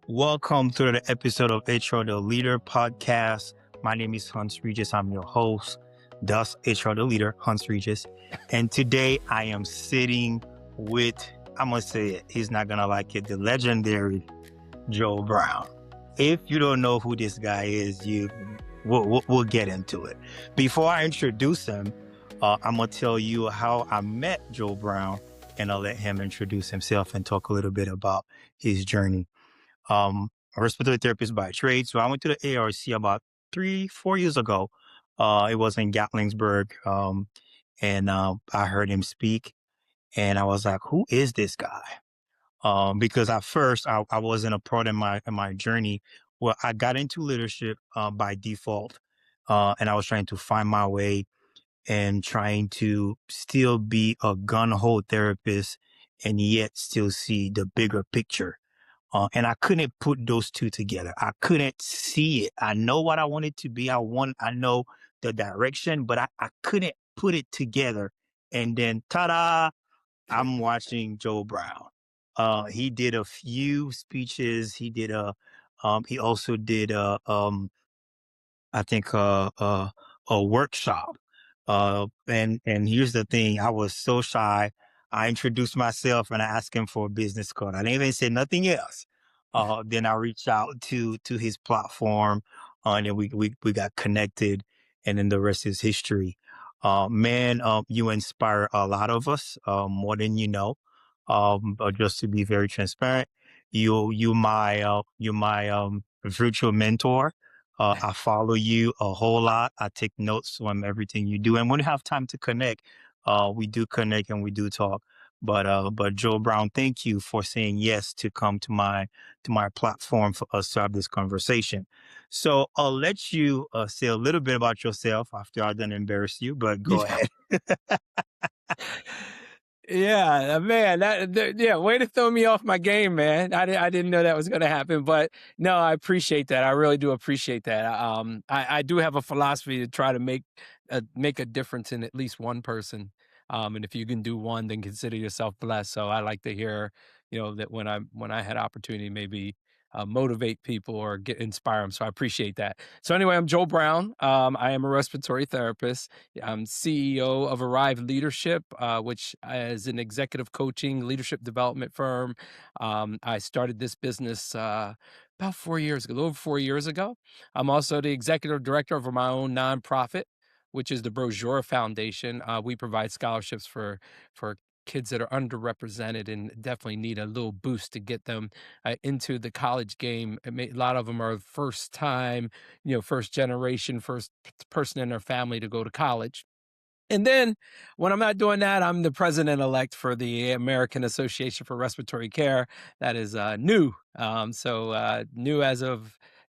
Welcome to the episode of HR The Leader podcast. My name is Hans Regis. I'm your host, thus HR The Leader, Hans Regis. And today I am sitting with, I'm going to say it, he's not going to like it, the legendary Joe Brown. If you don't know who this guy is, we'll get into it. Before I introduce him, I'm going to tell you how I met Joe Brown, and I'll let him introduce himself and talk a little bit about his journey. A respiratory therapist by trade. So I went to the ARC about 3-4 years ago. It was in Gatlinburg. And I heard him speak and I was like, who is this guy? Because at first I wasn't a part in my journey. Well, I got into leadership by default. And I was trying to find my way and trying to still be a gun-ho therapist and yet still see the bigger picture. And I couldn't put those two together. I couldn't see it. I know what I wanted to be. I know the direction, but I couldn't put it together. And then, ta-da, I'm watching Joe Brown. He did a few speeches. He also did I think a workshop. And here's the thing: I was so shy. I introduced myself and I asked him for a business card. I didn't even say nothing else. Then I reached out to his platform, and then we got connected, and then the rest is history. Man, you inspire a lot of us, more than you know. But just to be very transparent, you my virtual mentor. I follow you a whole lot. I take notes on everything you do. And when we have time to connect, we do connect and we do talk. But Joe Brown, thank you for saying yes to come to my platform for us to have this conversation. So I'll let you say a little bit about yourself after I done embarrass you, but go Yeah. ahead. Yeah, man, yeah, way to throw me off my game, man. I didn't know that was going to happen, but no, I appreciate that. I really do appreciate that. I do have a philosophy to try to make a difference in at least one person. And if you can do one, then consider yourself blessed. So I like to hear, that when I had opportunity, maybe motivate people or inspire them. So I appreciate that. So anyway, I'm Joe Brown. I am a respiratory therapist. I'm CEO of Arrive Leadership, which is an executive coaching leadership development firm. I started this business about 4 years ago, a little over 4 years ago. I'm also the executive director of my own nonprofit, which is the Brochure Foundation. We provide scholarships for kids that are underrepresented and definitely need a little boost to get them into the college game. A lot of them are first time, first generation, first person in their family to go to college. And then when I'm not doing that, I'm the president-elect for the American Association for Respiratory Care. That is new. New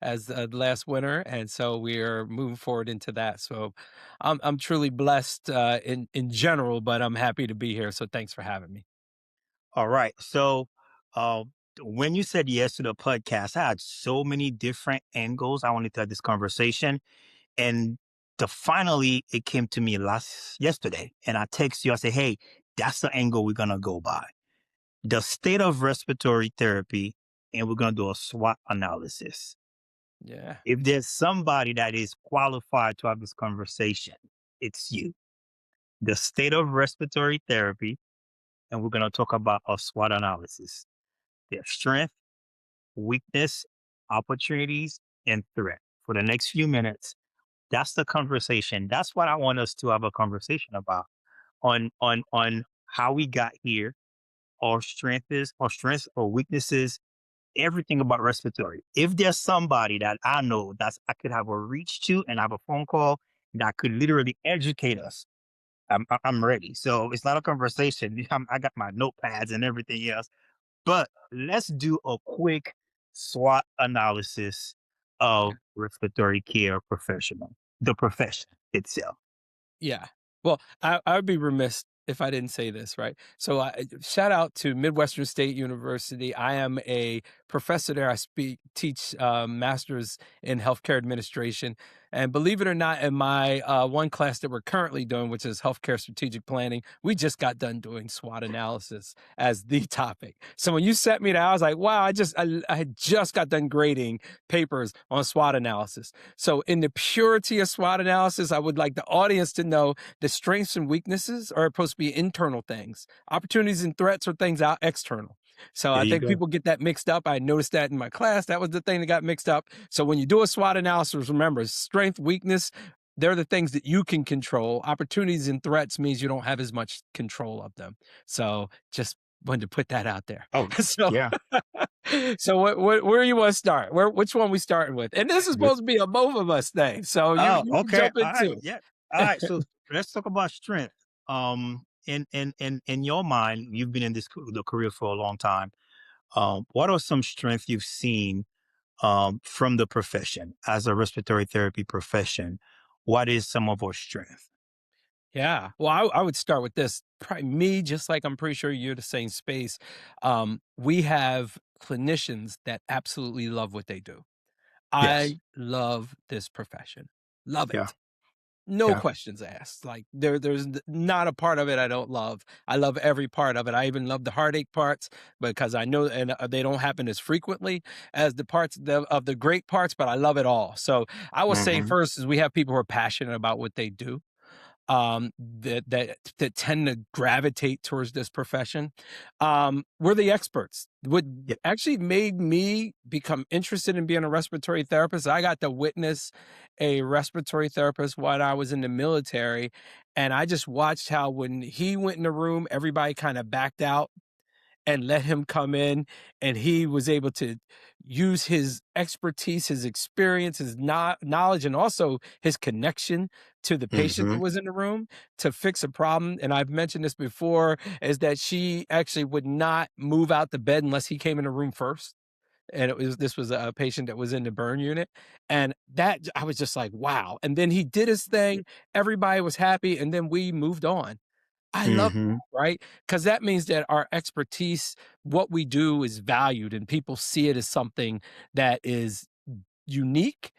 as last winter. And so we are moving forward into that. So I'm truly blessed in general, but I'm happy to be here. So thanks for having me. All right. So, uh, when you said yes to the podcast, I had so many different angles I wanted to have this conversation. And finally, it came to me yesterday. And I text you, I say, hey, that's the angle we're going to go by. The state of respiratory therapy, and we're going to do a SWOT analysis. Yeah. If there's somebody that is qualified to have this conversation, it's you. The state of respiratory therapy, and we're going to talk about a SWOT analysis. Their strength, weakness, opportunities, and threat. For the next few minutes, that's the conversation. That's what I want us to have a conversation about on how we got here, our strengths or weaknesses, everything about respiratory. If there's somebody that I know I could have a reach to and have a phone call that could literally educate us, I'm ready. So it's not a conversation. I got my notepads and everything else. But let's do a quick SWOT analysis of respiratory care professional, the profession itself. Yeah. Well, I would be remiss if I didn't say this, right? So shout out to Midwestern State University. I am a professor there. I teach masters in healthcare administration. And believe it or not, in my one class that we're currently doing, which is healthcare strategic planning, we just got done doing SWOT analysis as the topic. So when you set me there, I was like, wow, I had just got done grading papers on SWOT analysis. So in the purity of SWOT analysis, I would like the audience to know the strengths and weaknesses are supposed to be internal things. Opportunities and threats are things out external. So There I you think go. people get that mixed up. I noticed that in my class. That was the thing that got mixed up. So when you do a SWOT analysis, remember strength, weakness, they're the things that you can control. Opportunities and threats means you don't have as much control of them. So just wanted to put that out there. Oh, So, yeah. so where you want to start? Which one we starting with? And this is Good. supposed to be a both of us thing. So Oh, you can okay. jump All in right. too. Yeah. All right. So let's talk about strength. In your mind, you've been in the career for a long time. What are some strengths you've seen from the profession as a respiratory therapy profession? What is some of our strength? Yeah. Well, I would start with this. Probably me, just like I'm pretty sure you're the same space. We have clinicians that absolutely love what they do. Yes. I love this profession. Love Yeah. it. No Yeah. questions asked. Like not a part of it I don't love. I love every part of it. I even love the heartache parts because I know and they don't happen as frequently as the parts of the great parts, but I love it all. So I will say Hmm. first is we have people who are passionate about what they do that tend to gravitate towards this profession. We're the experts. What Yeah. actually made me become interested in being a respiratory therapist, I got to witness a respiratory therapist when I was in the military, and I just watched how when he went in the room, everybody kind of backed out and let him come in, and he was able to use his expertise, his experience, his knowledge, and also his connection to the patient that Hmm. was in the room to fix a problem. And I've mentioned this before, is that she actually would not move out the bed unless he came in the room first. And this was a patient that was in the burn unit. And that I was just like, wow. And then he did his thing, everybody was happy, and then we moved on. I love Hmm. that, right? Because that means that our expertise, what we do is valued and people see it as something that is unique.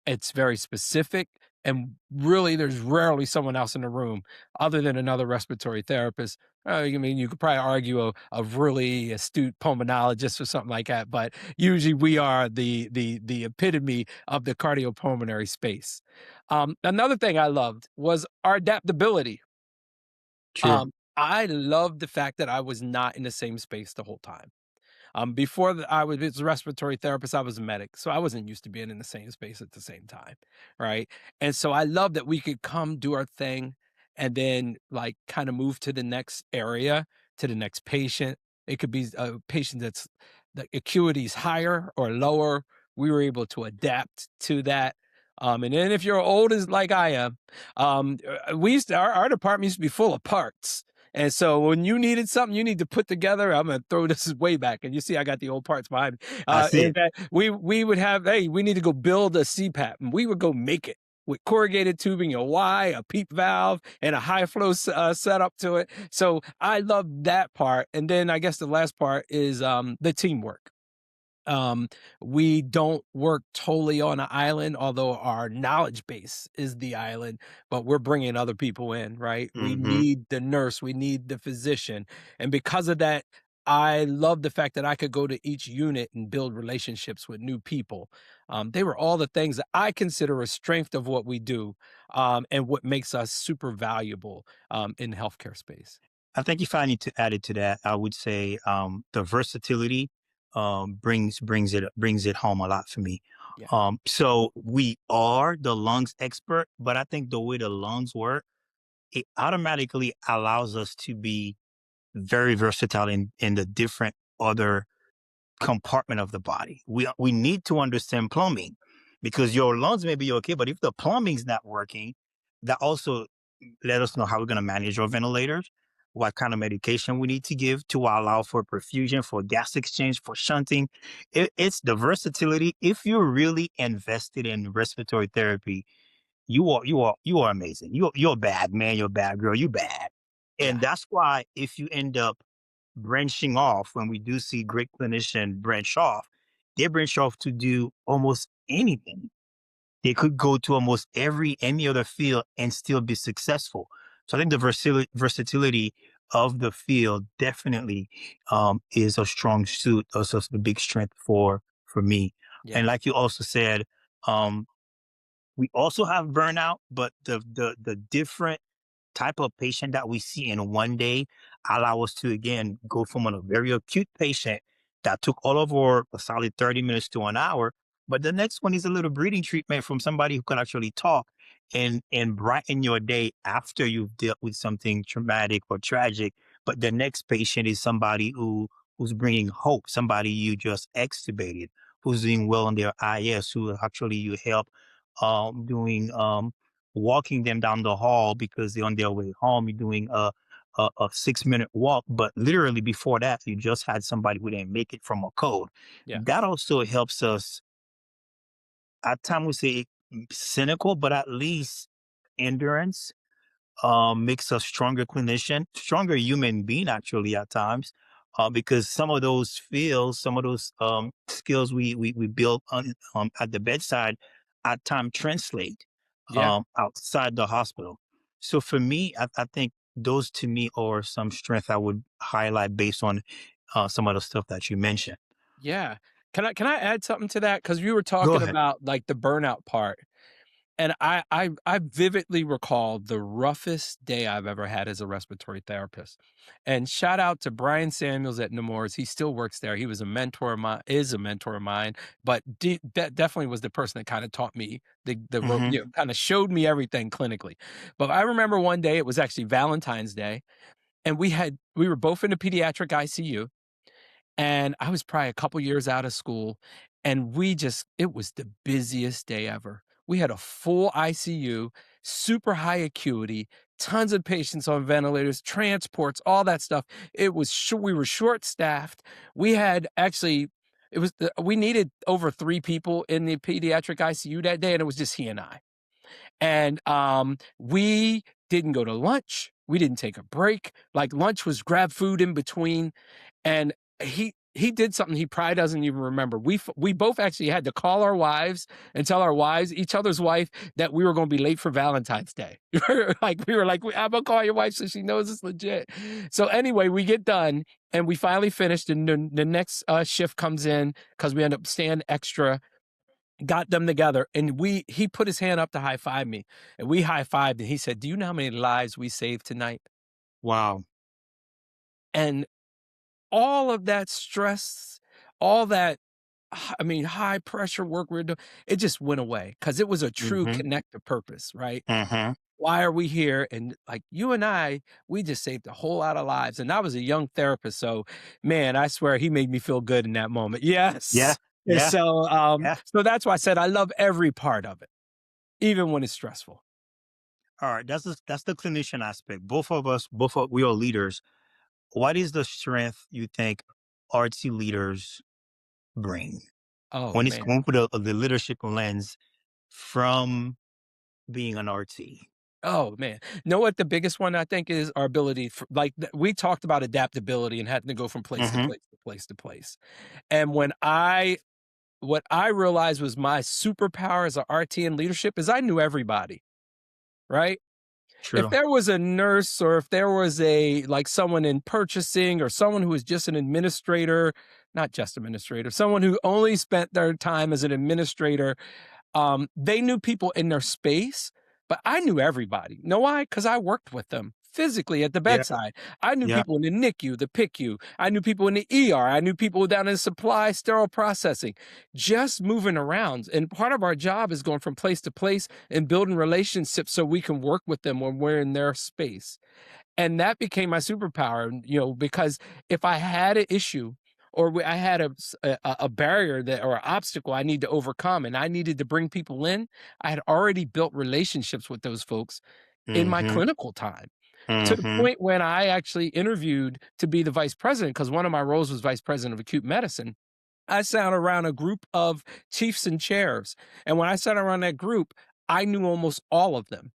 It's very specific. And really, there's rarely someone else in the room other than another respiratory therapist. I mean, you could probably argue a really astute pulmonologist or something like that, but usually we are the epitome of the cardiopulmonary space. Another thing I loved was our adaptability. True. I love the fact that I was not in the same space the whole time. Before I was a respiratory therapist, I was a medic, so I wasn't used to being in the same space at the same time, right? And so I love that we could come do our thing and then like kind of move to the next area, to the next patient. It could be a patient that's the acuity is higher or lower. We were able to adapt to that. And then if you're old as like I am, we used to, our department used to be full of parts. And so when you needed something you need to put together, I'm gonna throw this way back, and you see I got the old parts behind me. I see Is it. that we would have, hey, we need to go build a CPAP, and we would go make it with corrugated tubing, a Y, a PEEP valve, and a high flow setup to it. So I love that part. And then I guess the last part is the teamwork. Um, we don't work totally on an island, although our knowledge base is the island, but we're bringing other people in, right? We Hmm. need the nurse, we need the physician. And because of that, I love the fact that I could go to each unit and build relationships with new people. They were all the things that I consider a strength of what we do, and what makes us super valuable in the healthcare space. I think if I need to add it to that, I would say the versatility brings it home a lot for me. Yeah. So we are the lungs expert, but I think the way the lungs work, it automatically allows us to be very versatile in the different other compartment of the body. We need to understand plumbing because your lungs may be okay, but if the plumbing's not working, that also let us know how we're going to manage our ventilators, what kind of medication we need to give to allow for perfusion, for gas exchange, for shunting. It's the versatility. If you're really invested in respiratory therapy, you are amazing. You're bad, man. You're bad, girl. You bad. And Yeah. that's why if you end up branching off, when we do see great clinician branch off, they branch off to do almost anything. they could go to almost any other field and still be successful. So I think the versatility of the field definitely is a strong suit, also a big strength for me. Yeah. And like you also said, um, we also have burnout, but the different type of patient that we see in one day allow us to again go from a very acute patient that took all of our a solid 30 minutes to an hour, but the next one is a little breathing treatment from somebody who can actually talk and brighten your day after you've dealt with something traumatic or tragic. But the next patient is somebody who's bringing hope, somebody you just extubated, who's doing well on their is, who actually you help doing walking them down the hall because they're on their way home. You're doing a 6 minute walk, but literally before that, you just had somebody who didn't make it from a cold. Yeah. That also helps us. At times we say cynical, but at least endurance makes us stronger clinician, stronger human being actually at times, because some of those feels, some of those skills we build at the bedside at time translate Yeah. outside the hospital. So for me, I think those to me are some strength I would highlight based on some of the stuff that you mentioned. Yeah. Can I add something to that? Because you were Go talking ahead. about like the burnout part. And I vividly recall the roughest day I've ever had as a respiratory therapist. And shout out to Brian Samuels at Nemours. He still works there. He was a mentor of mine, is a mentor of mine, but that definitely was the person that kind of taught me Hmm. kind of showed me everything clinically. But I remember one day, it was actually Valentine's Day, and we were both in the pediatric ICU, and I was probably a couple years out of school, and it was the busiest day ever. We had a full ICU, super high acuity, tons of patients on ventilators, transports, all that stuff. We were short staffed. We had actually, we needed over 3 people in the pediatric ICU that day, and it was just he and I. And we didn't go to lunch. We didn't take a break. Like lunch was grab food in between. And he did something he probably doesn't even remember. We both actually had to call our wives and tell our wives, each other's wife, that we were going to be late for Valentine's Day. We were like, I'm gonna call your wife so she knows it's legit. So anyway, we get done and we finally finished, and the next shift comes in because we end up staying extra, got them together, and he put his hand up to high five me, and we high fived, and he said, "Do you know how many lives we saved tonight?" Wow. And all of that stress, all that, I mean, high pressure work we are doing, it just went away because it was a true Hmm. connective purpose, right? Hmm. Why are we here? And like you and I, we just saved a whole lot of lives. And I was a young therapist, so man, I swear he made me feel good in that moment. Yeah. Yes. And Yeah. so, Yeah. so that's why I said I love every part of it, even when it's stressful. All right, that's the clinician aspect. Both of us, we are leaders. What is the strength you think artsy leaders bring Oh when it's man. going with the leadership lens from being an artsy? Oh man. Know what the biggest one I think is? Our ability for, we talked about adaptability and having to go from place to Hmm. place to place to place. And what I realized was my superpower as an RT in leadership is I knew everybody, right? If True. there was a nurse, or if there was someone in purchasing, or someone who was just an administrator, not just administrator, someone who only spent their time as an administrator, they knew people in their space, but I knew everybody. Know why? Because I worked with them physically at the Yeah. bedside. I knew Yeah. people in the NICU, the PICU. I knew people in the ER. I knew people down in supply, sterile processing, just moving around. And part of our job is going from place to place and building relationships so we can work with them when we're in their space. And that became my superpower, because if I had an issue, or I had a barrier or an obstacle I need to overcome, and I needed to bring people in, I had already built relationships with those folks in my Hmm. clinical time, to the Hmm. point when I actually interviewed to be the vice president, because one of my roles was vice president of acute medicine. I sat around a group of chiefs and chairs, and when I sat around that group, I knew almost all of them.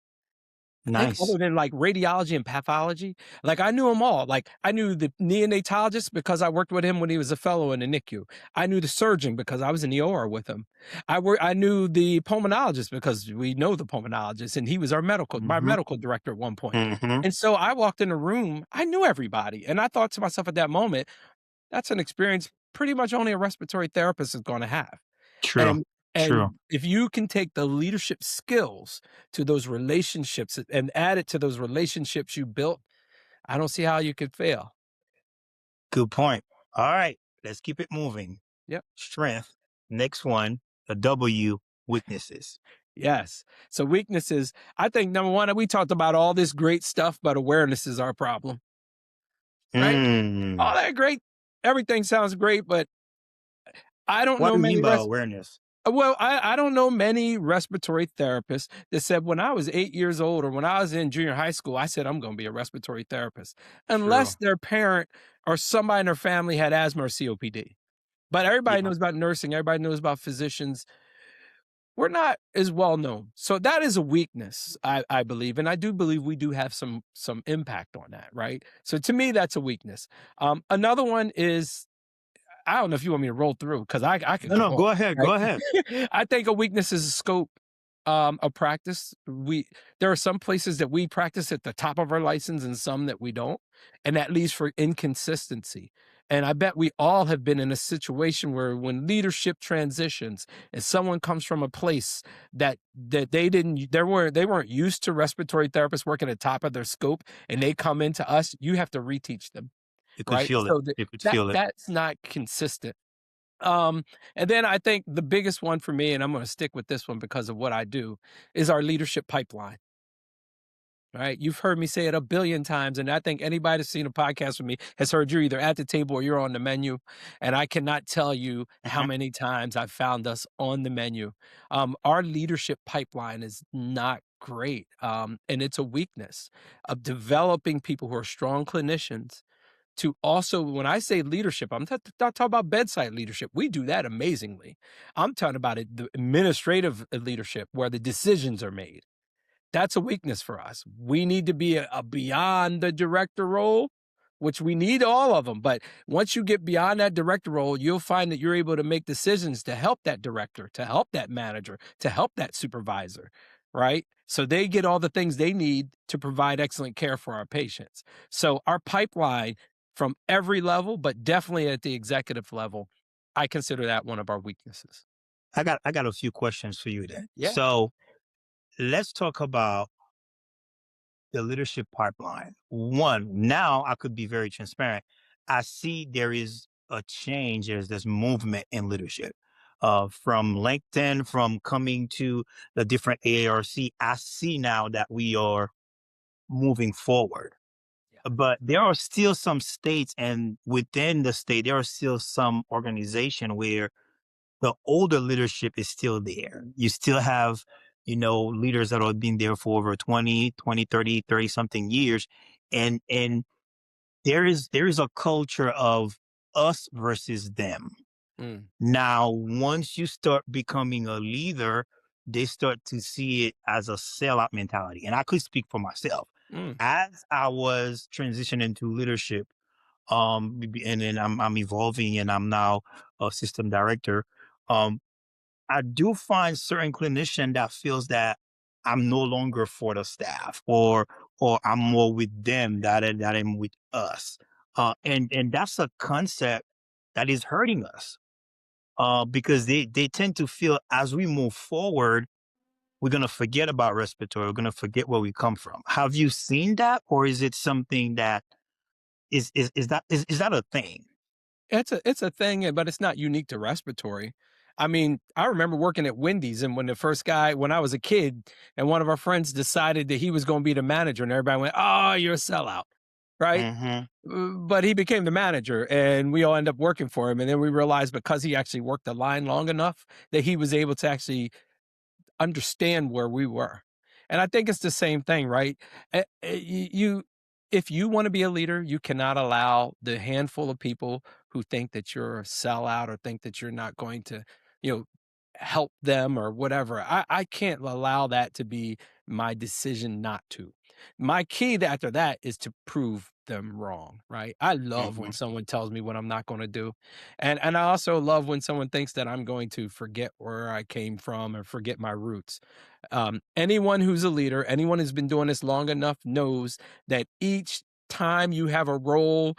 Think Nice. other than like radiology and pathology, like I knew them all. Like I knew the neonatologist because I worked with him when he was a fellow in the NICU. I knew the surgeon because I was in the OR with him. I knew the pulmonologist because we know the pulmonologist, and he was my Mm-hmm. medical director at one point. Mm-hmm. And so I walked in the room, I knew everybody, and I thought to myself at that moment, that's an experience pretty much only a respiratory therapist is going to have. True. And True. if you can take the leadership skills to those relationships and add it to those relationships you built, I don't see how you could fail. Good point. All right. Let's keep it moving. Yep. Strength. Next one, the W, weaknesses. Yes. So weaknesses, I think number one, we talked about all this great stuff, but awareness is our problem, right? All Mm. that great, everything sounds great, but I don't What know do you mean many by awareness? well, I don't know many respiratory therapists that said when I was 8 years old or when I was in junior high school, I said I'm going to be a respiratory therapist, True. unless their parent or somebody in their family had asthma or COPD. But everybody Yeah. knows about nursing, everybody knows about physicians. We're not as well known. So that is a weakness, I believe. And I do believe we do have some impact on that, right? So to me, that's a weakness. Another one is I don't know if you want me to roll through because I could No, go no, on, go ahead. Go right? ahead. I think a weakness is a scope of practice. There are some places that we practice at the top of our license and some that we don't, and that leads for inconsistency. And I bet we all have been in a situation where when leadership transitions and someone comes from a place that they weren't used to respiratory therapists working at the top of their scope and they come into us, you have to reteach them, You could right? feel it. So You could feel it. that's not consistent. Um, and then I think the biggest one for me, and I'm going to stick with this one because of what I do, is our leadership pipeline. Right. You've heard me say it a billion times. And I think anybody that's seen a podcast with me has heard you're either at the table or you're on the menu. And I cannot tell you how Mhm. many times I've found us on the menu. Our leadership pipeline is not great. And it's a weakness of developing people who are strong clinicians to also, when I say leadership, I'm not talking about bedside leadership. We do that amazingly. I'm talking about the administrative leadership where the decisions are made. That's a weakness for us. We need to be a beyond the director role, which we need all of them. But once you get beyond that director role, you'll find that you're able to make decisions to help that director, to help that manager, to help that supervisor, right? So they get all the things they need to provide excellent care for our patients. So our pipeline from every level, but definitely at the executive level, I consider that one of our weaknesses. I got a few questions for you then. Yeah. So let's talk about the leadership pipeline. One, now I could be very transparent. I see there is a change, there's this movement in leadership. From LinkedIn, from coming to the different AARC, I see now that we are moving forward. Yeah. But there are still some states, and within the state, there are still some organization where the older leadership is still there. You still have, leaders that have been there for over 20, 30 something years. And there is a culture of us versus them. Mm, Now, once you start becoming a leader, they start to see it as a sellout mentality. And I could speak for myself. mm, As I was transitioning to leadership, and then I'm evolving and I'm now a system director. Um, I do find certain clinician that feels that I'm no longer for the staff, or I'm more with them that I'm with us. And that's a concept that is hurting us. Because they tend to feel as we move forward, we're gonna forget about respiratory, we're gonna forget where we come from. Have you seen that, or is it something that is that a thing? it's a thing, but it's not unique to respiratory. I mean, I remember working at Wendy's, and when I was a kid, and one of our friends decided that he was going to be the manager, and everybody went, "Oh, you're a sellout," right? Hmm. But he became the manager, and we all end up working for him. And then we realized because he actually worked the line long enough that he was able to actually understand where we were. And I think it's the same thing, right? If you want to be a leader, you cannot allow the handful of people who think that you're a sellout or think that you're not going to, you know, help them or whatever. I can't allow that to be my decision not to. My key after that is to prove them wrong, right? I love when Mm-hmm. someone tells me what I'm not going to do. And I also love when someone thinks that I'm going to forget where I came from and forget my roots. Anyone who's a leader, anyone who's been doing this long enough knows that each time you have a role,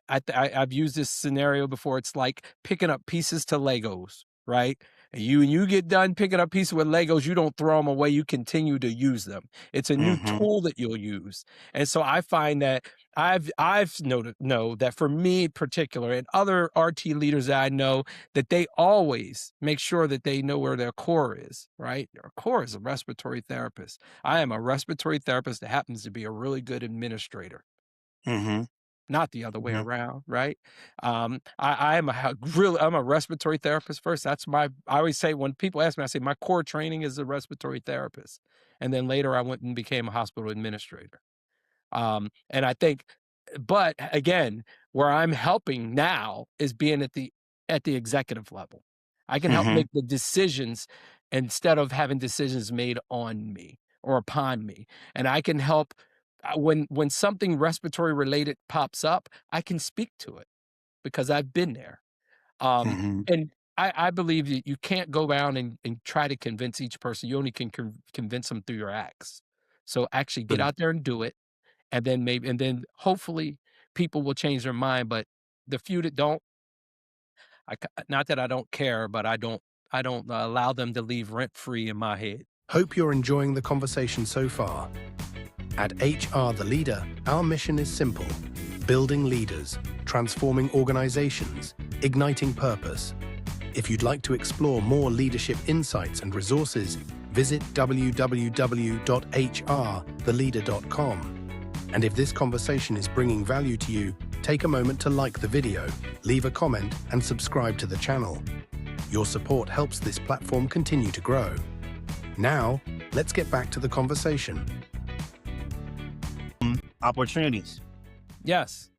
I've used this scenario before. It's like picking up pieces to Legos, right? And you get done picking up pieces with Legos, you don't throw them away. You continue to use them. It's a new Mm-hmm. tool that you'll use. And so I find that I've know that for me in particular and other RT leaders that I know, that they always make sure that they know where their core is, right? Their core is a respiratory therapist. I am a respiratory therapist that happens to be a really good administrator, Mm-hmm. not the other way Mm-hmm. around, right? I am I'm a respiratory therapist first. That's my, I always say when people ask me, I say my core training is a respiratory therapist. And then later I went and became a hospital administrator. And I think, but again, where I'm helping now is being at the executive level. I can help Mm-hmm. make the decisions instead of having decisions made on me or upon me. And I can help when something respiratory related pops up, I can speak to it because I've been there. Um, Mm-hmm. and I believe that you can't go around and try to convince each person. You only can convince them through your acts. So actually get Good. out there and do it, and then hopefully people will change their mind. But the few that don't, not that I don't care, but I don't allow them to leave rent free in my head. Hope you're enjoying the conversation so far. At HR The Leader, our mission is simple: building leaders, transforming organizations, igniting purpose. If you'd like to explore more leadership insights and resources, visit www.hrtheleader.com. And if this conversation is bringing value to you, take a moment to like the video, leave a comment, and subscribe to the channel. Your support helps this platform continue to grow. Now, let's get back to the conversation. Opportunities. Yes.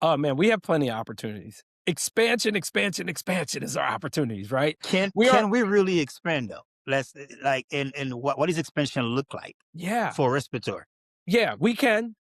Oh man, we have plenty of opportunities. Expansion, expansion, expansion is our opportunities, right? Can We are, can we really expand though? Let's like and what does expansion look like yeah. for respiratory? Yeah, we can.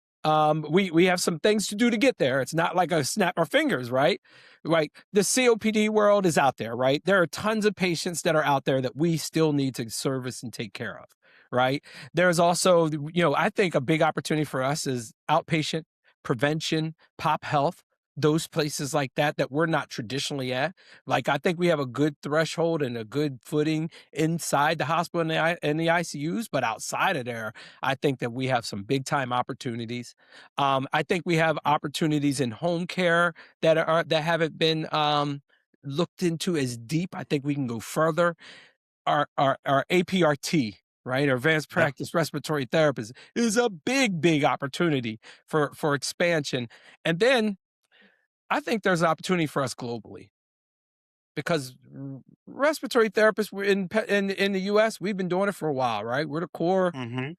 We have some things to do to get there. It's not like a snap our fingers, right? Right. The COPD world is out there, right? There are tons of patients that are out there that we still need to service and take care of, right? There's also, I think a big opportunity for us is outpatient prevention, pop health, those places like that we're not traditionally at. Like I think we have a good threshold and a good footing inside the hospital and the ICUs, but outside of there, I think that we have some big time opportunities. I think we have opportunities in home care that haven't been looked into as deep. I think we can go further. Our APRT, right, our advanced Yeah. practice respiratory therapist, is a big opportunity for expansion. And then I think there's an opportunity for us globally because respiratory therapists were in the US, we've been doing it for a while, right? We're the core. Mm-hmm.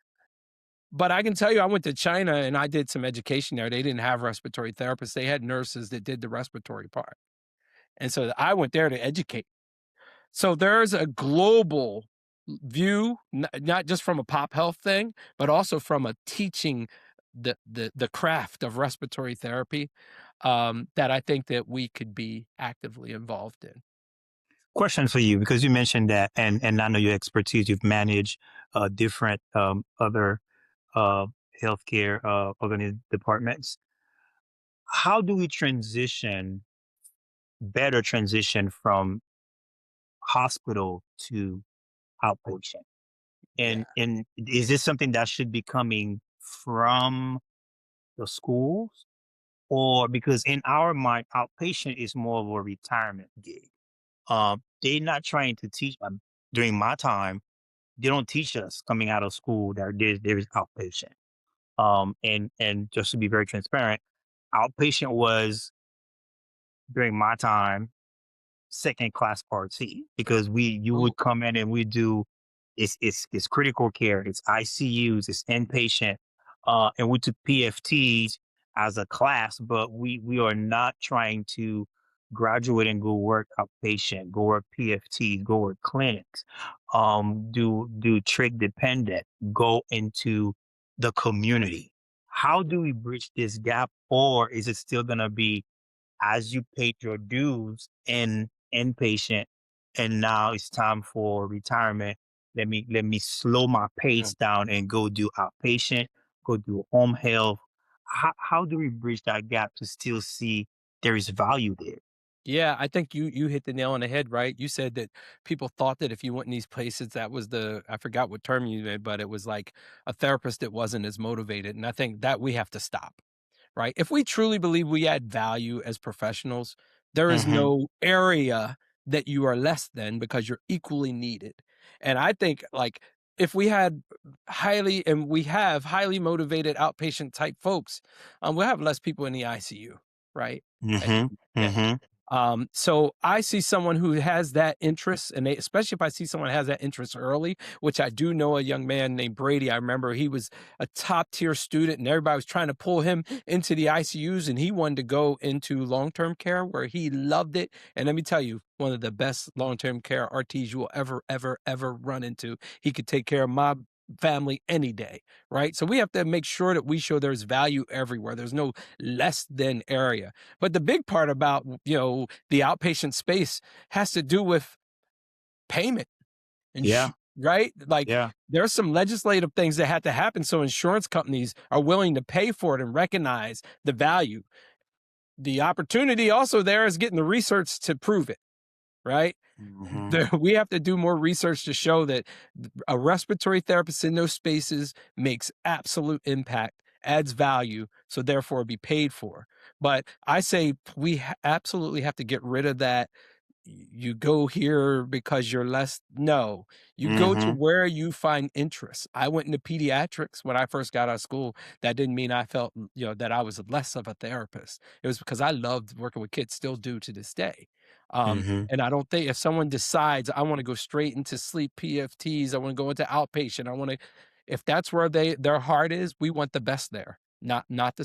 But I can tell you, I went to China and I did some education there. They didn't have respiratory therapists. They had nurses that did the respiratory part. And so I went there to educate. So there's a global view, not just from a pop health thing, but also from a teaching the craft of respiratory therapy, that I think that we could be actively involved in. Question for you, because you mentioned that, and I know your expertise. You've managed different other uh, healthcare departments. How do we better transition from hospital to outpatient? Yeah. And is this something that should be coming from the schools, or because in our mind, outpatient is more of a retirement gig? They're not trying to teach. During my time, they don't teach us coming out of school that there is outpatient. And just to be very transparent, outpatient was during my time second class Part C, because you Ooh, would come in and we do it's critical care, it's ICUs, it's inpatient, and we took PFTs as a class, but we are not trying to graduate and go work outpatient, go work PFTs, go work clinics, do trach dependent, go into the community. How do we bridge this gap, or is it still going to be as you paid your dues in inpatient and now it's time for retirement? Let me slow my pace down and go do outpatient, go do home health. How do we bridge that gap to still see there is value there? Yeah, I think you hit the nail on the head, right? You said that people thought that if you went in these places, that was I forgot what term you made, but it was like a therapist that wasn't as motivated. And I think that we have to stop, right? If we truly believe we add value as professionals, there is Mm-hmm. no area that you are less than, because you're equally needed. And I think, like, if we had we have highly motivated outpatient type folks, we'll have less people in the ICU, right? At the Mm-hmm. end of the day. Mm-hmm. So I see someone who has that interest, and especially if I see someone has that interest early, which I do know a young man named Brady. I remember he was a top tier student, and everybody was trying to pull him into the ICUs, and he wanted to go into long-term care where he loved it. And let me tell you, one of the best long-term care RTs you will ever run into. He could take care of my family any day, right? So we have to make sure that we show there's value everywhere. There's no less than area. But the big part about, the outpatient space has to do with payment and Yeah. right? Like, Yeah. there's some legislative things that had to happen so insurance companies are willing to pay for it and recognize the value. The opportunity also there is getting the research to prove it, right? Mm-hmm. We have to do more research to show that a respiratory therapist in those spaces makes absolute impact, adds value, so therefore be paid for. But I say we absolutely have to get rid of that. You go here because you're less. No, you go to Mm-hmm. where you find interest. I went into pediatrics when I first got out of school. That didn't mean I felt, that I was less of a therapist. It was because I loved working with kids, still do to this day. Mm-hmm. And I don't think if someone decides I want to go straight into sleep PFTs, I want to go into outpatient, if that's where their heart is, we want the best there. Not to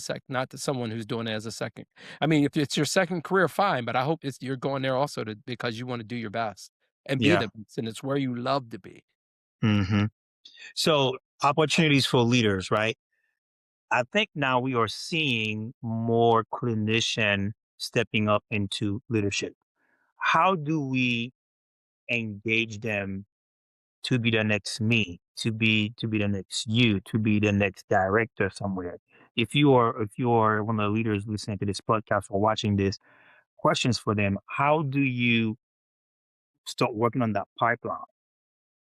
someone who's doing it as a second. I mean, if it's your second career, fine, but I hope you're going there also because you want to do your best and be Yeah. the best, and it's where you love to be. Mm-hmm. So opportunities for leaders, right? I think now we are seeing more clinician stepping up into leadership. How do we engage them to be the next me, to be the next you, to be the next director somewhere? If you are one of the leaders listening to this podcast or watching this, questions for them. How do you start working on that pipeline?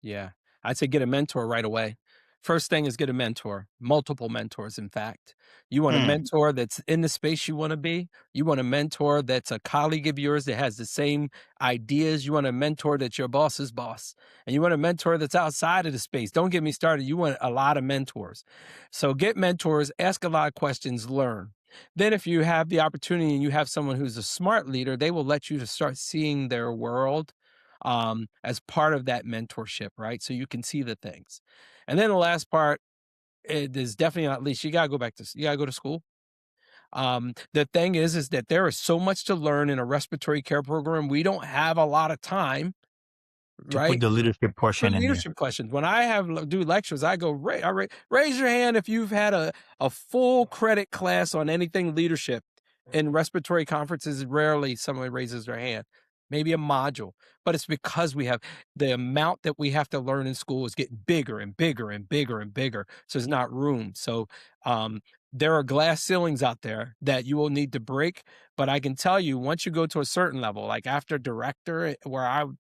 Yeah. I'd say get a mentor right away. First thing is get a mentor, multiple mentors, in fact. You want a Mm, mentor that's in the space you want to be. You want a mentor that's a colleague of yours that has the same ideas. You want a mentor that's your boss's boss. And you want a mentor that's outside of the space. Don't get me started. You want a lot of mentors. So get mentors, ask a lot of questions, learn. Then if you have the opportunity and you have someone who's a smart leader, they will let you to start seeing their world as part of that mentorship, right? So you can see the things. And then the last part, it is definitely not least. You gotta you gotta go to school. The thing is that there is so much to learn in a respiratory care program. We don't have a lot of time, to put right? the leadership For portion in there. leadership questions. When I do lectures, I go, raise your hand if you've had a full credit class on anything leadership. In respiratory conferences, rarely someone raises their hand. Maybe a module, but it's because we have the amount that we have to learn in school is getting bigger and bigger and bigger and bigger. So there's not room. So um, there are glass ceilings out there that you will need to break. But I can tell you, once you go to a certain level, like after director,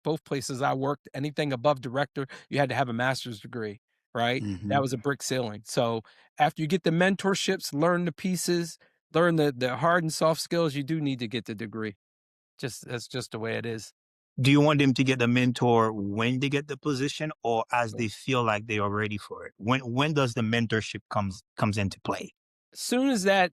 both places I worked, anything above director, you had to have a master's degree, right? Hmm. That was a brick ceiling. So after you get the mentorships, learn the pieces, learn the hard and soft skills, you do need to get the degree. That's just the way it is. Do you want them to get the mentor when they get the position, or as they feel like they are ready for it? When does the mentorship comes into play? Soon as that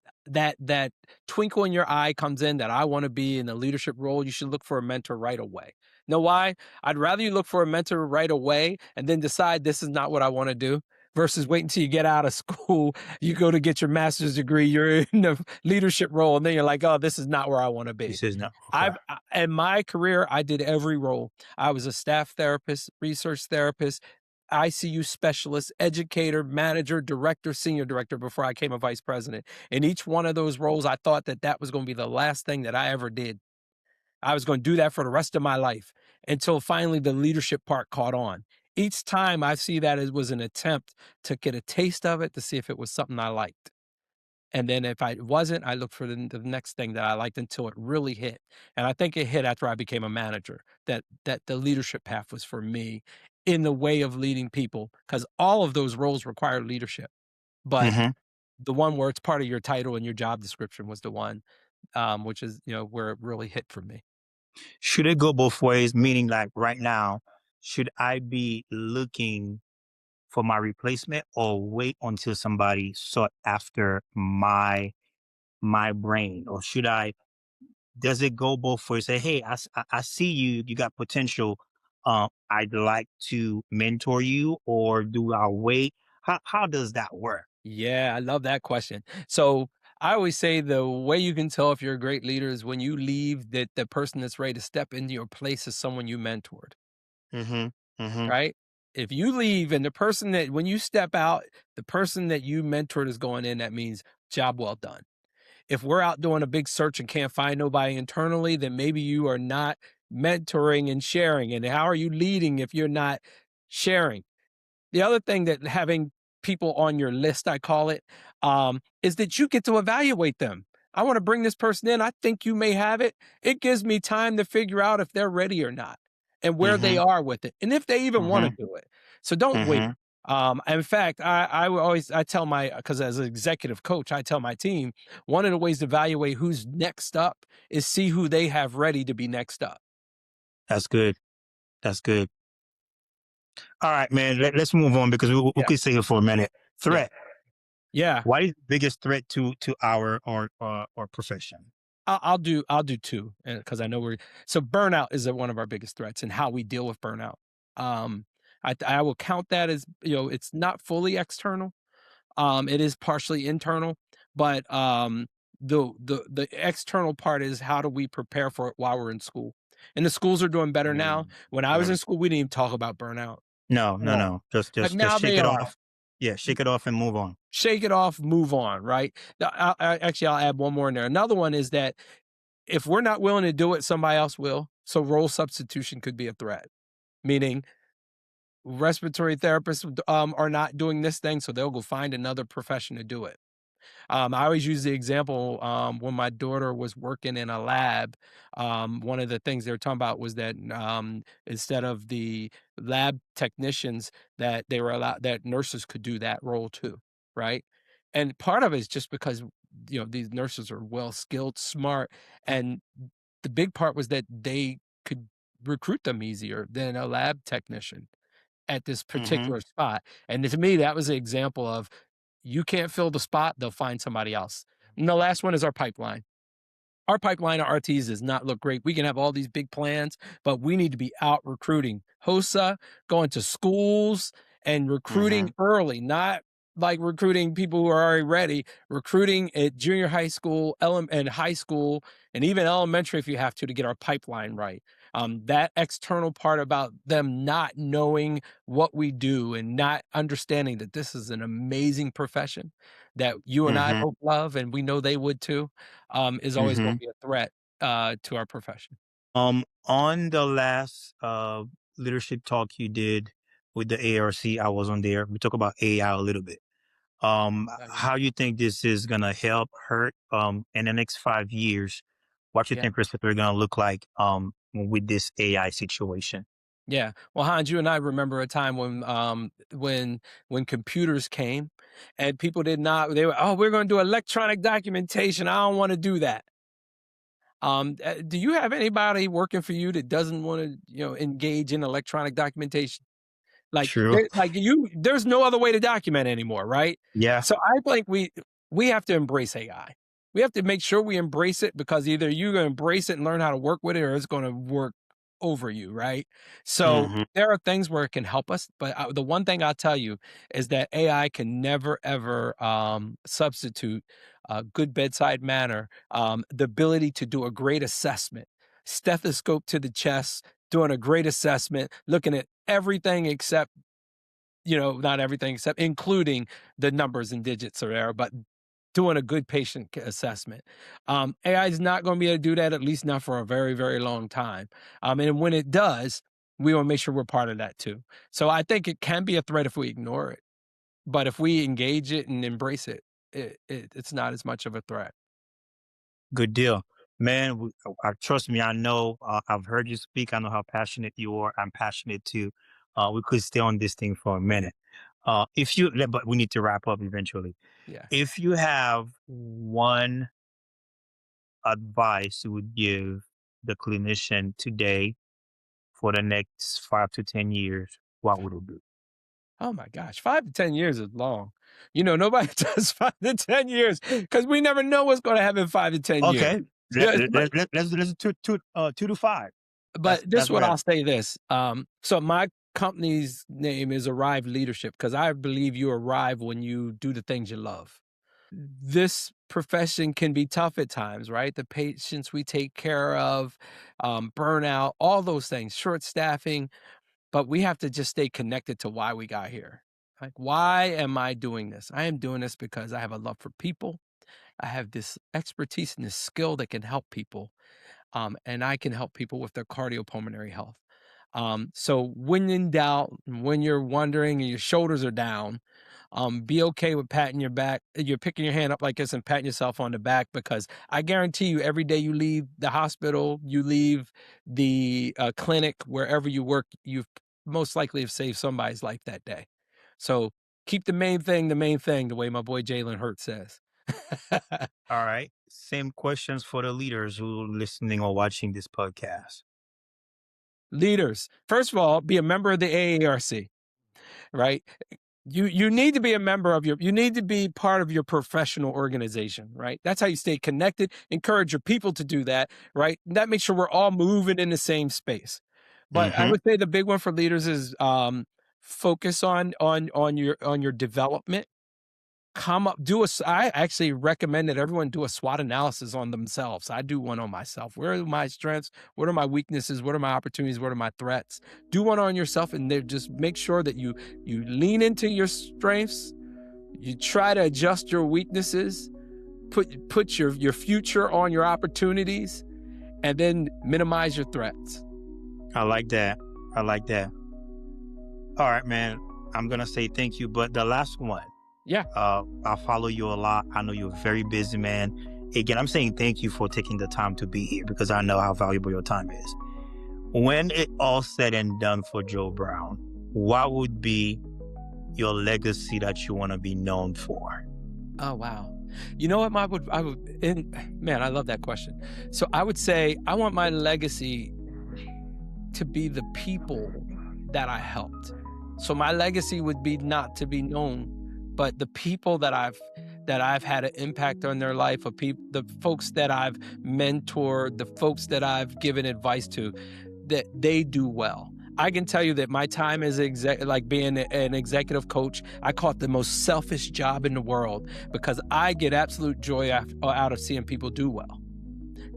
twinkle in your eye comes in that I want to be in a leadership role, you should look for a mentor right away. Know why? I'd rather you look for a mentor right away and then decide this is not what I want to do versus wait until you get out of school, you go to get your master's degree, you're in a leadership role, and then you're like, oh, this is not where I want to be. This is not okay. In my career, I did every role. I was a staff therapist, research therapist, ICU specialist, educator, manager, director, senior director before I became a vice president. In each one of those roles, I thought that that was going to be the last thing that I ever did. I was going to do that for the rest of my life until finally the leadership part caught on. Each time I see that it was an attempt to get a taste of it to see if it was something I liked. And then if I wasn't, I looked for the next thing that I liked until it really hit. And I think it hit after I became a manager, that the leadership path was for me in the way of leading people, because all of those roles require leadership. But Mm-hmm. the one where it's part of your title and your job description was the one, which is, where it really hit for me. Should it go both ways? Meaning, like right now, should I be looking for my replacement or wait until somebody sought after my brain? Or should I, does it go both ways? Say, hey, I see you got potential. I'd like to mentor you, or do I wait? How does that work? Yeah, I love that question. So I always say the way you can tell if you're a great leader is when you leave, that the person that's ready to step into your place is someone you mentored, Mm-hmm. Mm-hmm. right? If you leave and the person that, when you step out, the person that you mentored is going in, that means job well done. If we're out doing a big search and can't find nobody internally, then maybe you are not mentoring and sharing. And how are you leading if you're not sharing? The other thing that having people on your list, I call it, is that you get to evaluate them. I want to bring this person in. I think you may have it. It gives me time to figure out if they're ready or not and where they Mm-hmm. are with it and if they even want to Mm-hmm. do it. So don't wait. Mm-hmm. In fact, I will always, I tell because as an executive coach, I tell my team, one of the ways to evaluate who's next up is see who they have ready to be next up. That's good. That's good. All right, man. Let's move on because we Yeah. could stay here for a minute. Threat. Yeah. What is the biggest threat to our or profession? I'll do two, because I know so burnout is one of our biggest threats and how we deal with burnout. I will count that as, it's not fully external. It is partially internal, but the external part is how do we prepare for it while we're in school? And the schools are doing better now. When I was in school, we didn't even talk about burnout No, at no, all. no. But Just now shake they it are. off. Yeah, shake it off and move on. Shake it off, move on, right? Actually, I'll add one more in there. Another one is that if we're not willing to do it, somebody else will. So role substitution could be a threat, meaning respiratory therapists are not doing this thing, so they'll go find another profession to do it. I always use the example when my daughter was working in a lab. One of the things they were talking about was that instead of the lab technicians, that they were allowed, that nurses could do that role too, right? And part of it is just because these nurses are well skilled, smart, and the big part was that they could recruit them easier than a lab technician at this Mm-hmm. particular spot. And to me, that was an example of, you can't fill the spot, they'll find somebody else. And the last one is our pipeline. Our pipeline of RTs does not look great. We can have all these big plans, but we need to be out recruiting HOSA, going to schools and Mm-hmm. recruiting early, not like recruiting people who are already ready, recruiting at junior high school, and high school, and even elementary if you have to get our pipeline right. That external part about them not knowing what we do and not understanding that this is an amazing profession that you and I Mm-hmm. both love, and we know they would too, is always going Mm-hmm. to be a threat to our profession. On the last leadership talk you did with the ARC, I was on there. We talk about AI a little bit. Yeah. How you think this is gonna help hurt in the next 5 years? What you Yeah. think respiratory gonna look like with this AI situation? Yeah. Well, Hans, you and I remember a time when computers came and people did not, they were, oh, we're going to do electronic documentation. I don't want to do that. Do you have anybody working for you that doesn't want to, engage in electronic documentation? True. There's no other way to document anymore, right? Yeah. So I think we have to embrace AI. We have to make sure we embrace it, because either you're going to embrace it and learn how to work with it, or it's going to work over you, right? So Mm-hmm. there are things where it can help us, but the one thing I'll tell you is that AI can never ever substitute a good bedside manner, the ability to do a great assessment, stethoscope to the chest, doing a great assessment, looking at everything except not everything except including the numbers and digits are there, but doing a good patient assessment. AI is not going to be able to do that, at least not for a very, very long time. And when it does, we want to make sure we're part of that too. So I think it can be a threat if we ignore it, but if we engage it and embrace it, it's not as much of a threat. Good deal. Man, trust me, I know, I've heard you speak. I know how passionate you are. I'm passionate too. We could stay on this thing for a minute. But we need to wrap up eventually. Yeah. If you have one advice you would give the clinician today for the next 5 to 10 years, what would it be? Oh my gosh, 5 to 10 years is long. Nobody does 5 to 10 years because we never know what's going to happen in 5 to 10 years. Okay, Yeah, let's do 2 to 5. But this That's is what better. I'll say this. So my company's name is Arrive Leadership because I believe you arrive when you do the things you love. This profession can be tough at times, right? The patients we take care of, burnout, all those things, short staffing, but we have to just stay connected to why we got here. Like, why am I doing this? I am doing this because I have a love for people. I have this expertise and this skill that can help people. And I can help people with their cardiopulmonary health. So when in doubt, when you're wondering and your shoulders are down, be okay with patting your back. You're picking your hand up like this and patting yourself on the back because I guarantee you every day you leave the hospital, you leave the clinic, wherever you work, you've most likely have saved somebody's life that day. So keep the main thing, the way my boy Jalen Hurts says. All right. Same questions for the leaders who are listening or watching this podcast. Leaders, first of all, be a member of the AARC, right? You need to be a member of you need to be part of your professional organization, right? That's how you stay connected, encourage your people to do that, right? That makes sure we're all moving in the same space. But I would say the big one for leaders is focus on your development. I actually recommend that everyone do a SWOT analysis on themselves. I do one on myself. Where are my strengths? What are my weaknesses? What are my opportunities? What are my threats? Do one on yourself and then just make sure that you lean into your strengths. You try to adjust your weaknesses, put your future on your opportunities, and then minimize your threats. I like that. All right, man. I'm going to say thank you. But the last one. Yeah. I follow you a lot. I know you're a very busy man. Again, I'm saying thank you for taking the time to be here because I know how valuable your time is. When it all said and done for Joe Brown, what would be your legacy that you want to be known for? Oh, wow. You know what, man, I love that question. So I would say I want my legacy to be the people that I helped. So my legacy would be not to be known, but the people that I've had an impact on their life, the folks that I've mentored, the folks that I've given advice to, that they do well. I can tell you that my time as being an executive coach, I call it the most selfish job in the world because I get absolute joy out of seeing people do well.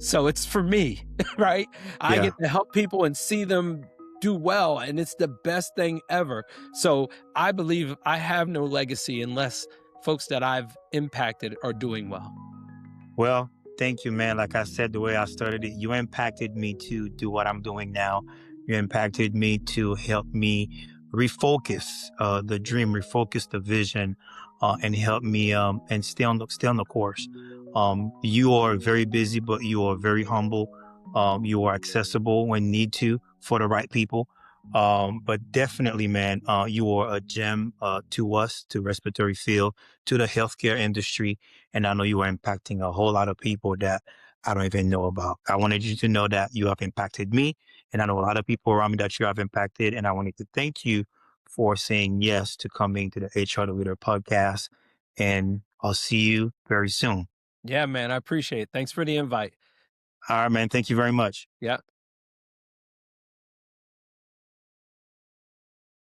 So it's for me, right? I get to help people and see them do well, and it's the best thing ever. So I believe I have no legacy unless folks that I've impacted are doing well. Well, thank you, man. Like I said, the way I started it, you impacted me to do what I'm doing now. You impacted me to help me refocus the dream, refocus the vision, and help me and stay on the course. You are very busy, but you are very humble. You are accessible when need to for the right people. But definitely, man, you are a gem to us, to respiratory field, to the healthcare industry. And I know you are impacting a whole lot of people that I don't even know about. I wanted you to know that you have impacted me. And I know a lot of people around me that you have impacted. And I wanted to thank you for saying yes to coming to the HR The Leader podcast. And I'll see you very soon. Yeah, man, I appreciate it. Thanks for the invite. All right, man. Thank you very much. Yeah.